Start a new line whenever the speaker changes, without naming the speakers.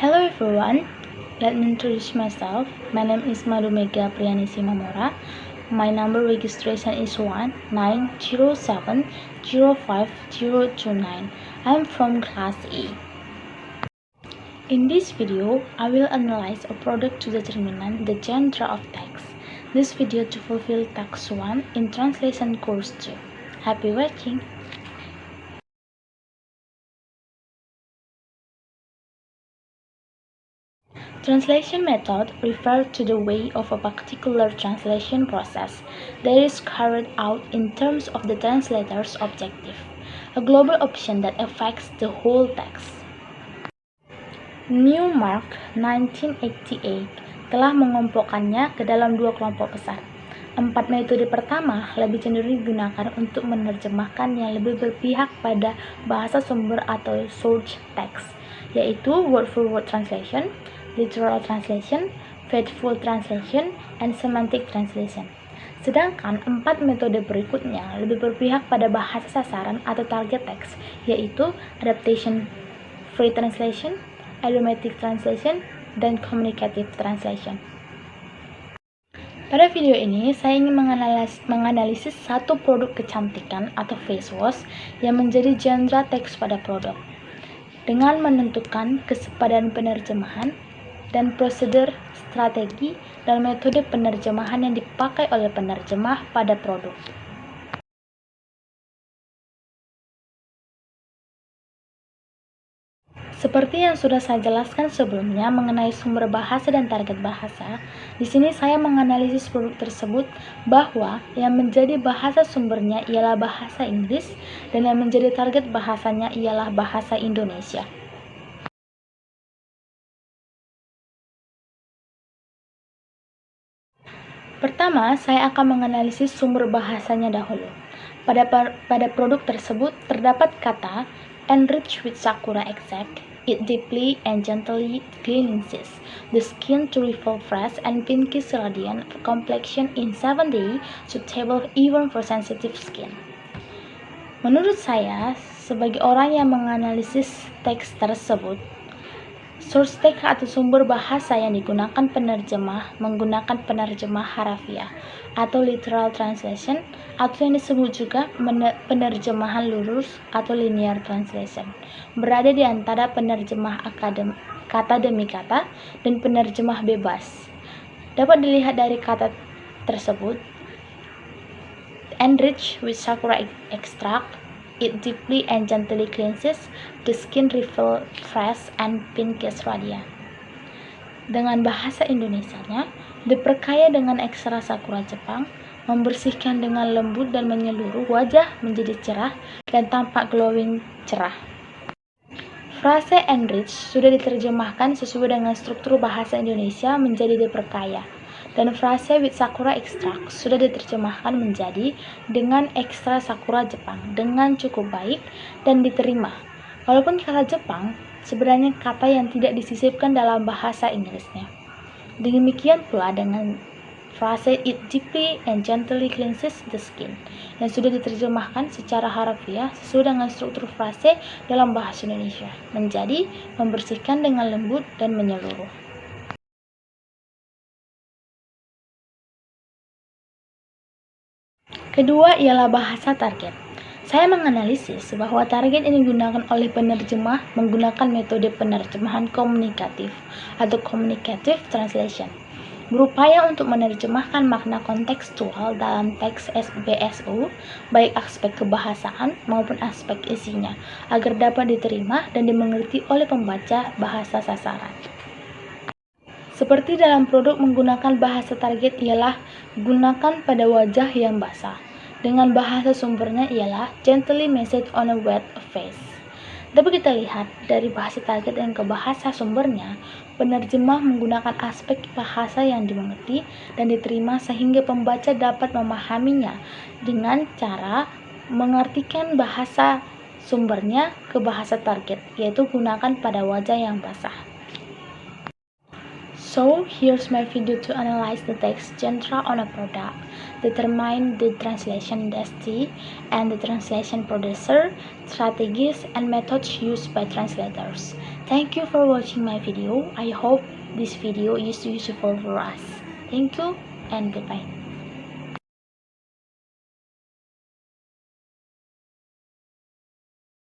Hello everyone, let me introduce myself. My name is Madhumega Priyani Simamora. My number registration is 1907050029. I am from class A. In this video, I will analyze a product to determine the genre of text. This video to fulfill task 1 in translation course 2. Happy watching! Translation method refers to the way of a particular translation process that is carried out in terms of the translator's objective, a global option that affects the whole text. Newmark 1988 telah mengelompokkannya ke dalam dua kelompok besar. 4 metode pertama lebih cenderung digunakan untuk menerjemahkan yang lebih berpihak pada bahasa sumber atau source text, yaitu word-for-word translation, literal translation, faithful translation, and semantic translation. Sedangkan 4 metode berikutnya lebih berpihak pada bahasa sasaran atau target text, yaitu adaptation, free translation, idiomatic translation, dan communicative translation. Pada video ini, saya ingin menganalisis satu produk kecantikan atau face wash yang menjadi genre teks pada produk, dengan menentukan kesepadan penerjemahan dan prosedur, strategi, dan metode penerjemahan yang dipakai oleh penerjemah pada produk. Seperti yang sudah saya jelaskan sebelumnya mengenai sumber bahasa dan target bahasa, di sini saya menganalisis produk tersebut bahwa yang menjadi bahasa sumbernya ialah bahasa Inggris dan yang menjadi target bahasanya ialah bahasa Indonesia. Pertama, saya akan menganalisis sumber bahasanya dahulu. Pada produk tersebut terdapat kata enrich with sakura extract, it deeply and gently cleanses the skin to reveal fresh and pinkish radiant complexion in 7 days, suitable even for sensitive skin. Menurut saya, sebagai orang yang menganalisis teks tersebut, source text atau sumber bahasa yang digunakan penerjemah menggunakan penerjemah harafiah atau literal translation, atau yang disebut juga penerjemahan lurus atau linear translation, berada di antara penerjemah kata demi kata dan penerjemah bebas. Dapat dilihat dari kata tersebut, enrich with sakura extract, it deeply and gently cleanses the skin, reveal fresh and pinkish radiant. Dengan bahasa Indonesianya, diperkaya dengan ekstrak sakura Jepang, membersihkan dengan lembut dan menyeluruh, wajah menjadi cerah dan tampak glowing cerah. Frase enrich sudah diterjemahkan sesuai dengan struktur bahasa Indonesia menjadi diperkaya, dan frase with sakura extract sudah diterjemahkan menjadi dengan ekstrak sakura Jepang dengan cukup baik dan diterima. Walaupun kata Jepang sebenarnya kata yang tidak disisipkan dalam bahasa Inggrisnya. Demikian pula dengan frase it deeply and gently cleanses the skin yang sudah diterjemahkan secara harafiah sesuai dengan struktur frase dalam bahasa Indonesia menjadi membersihkan dengan lembut dan menyeluruh. Kedua ialah bahasa target. Saya menganalisis bahwa target yang digunakan oleh penerjemah menggunakan metode penerjemahan komunikatif atau communicative translation, berupaya untuk menerjemahkan makna kontekstual dalam teks BSO, baik aspek kebahasaan maupun aspek isinya, agar dapat diterima dan dimengerti oleh pembaca bahasa sasaran. Seperti dalam produk menggunakan bahasa target ialah gunakan pada wajah yang basah. Dengan bahasa sumbernya ialah gently message on a wet face. Dapat kita lihat dari bahasa target dan ke bahasa sumbernya, penerjemah menggunakan aspek bahasa yang dimengerti dan diterima sehingga pembaca dapat memahaminya dengan cara mengartikan bahasa sumbernya ke bahasa target, yaitu gunakan pada wajah yang basah. So, here's my video to analyze the text genre on a product. determine the translation industry and the translation producer, strategies, and methods used by translators. Thank you for watching my video. I hope this video is useful for us. Thank you and goodbye.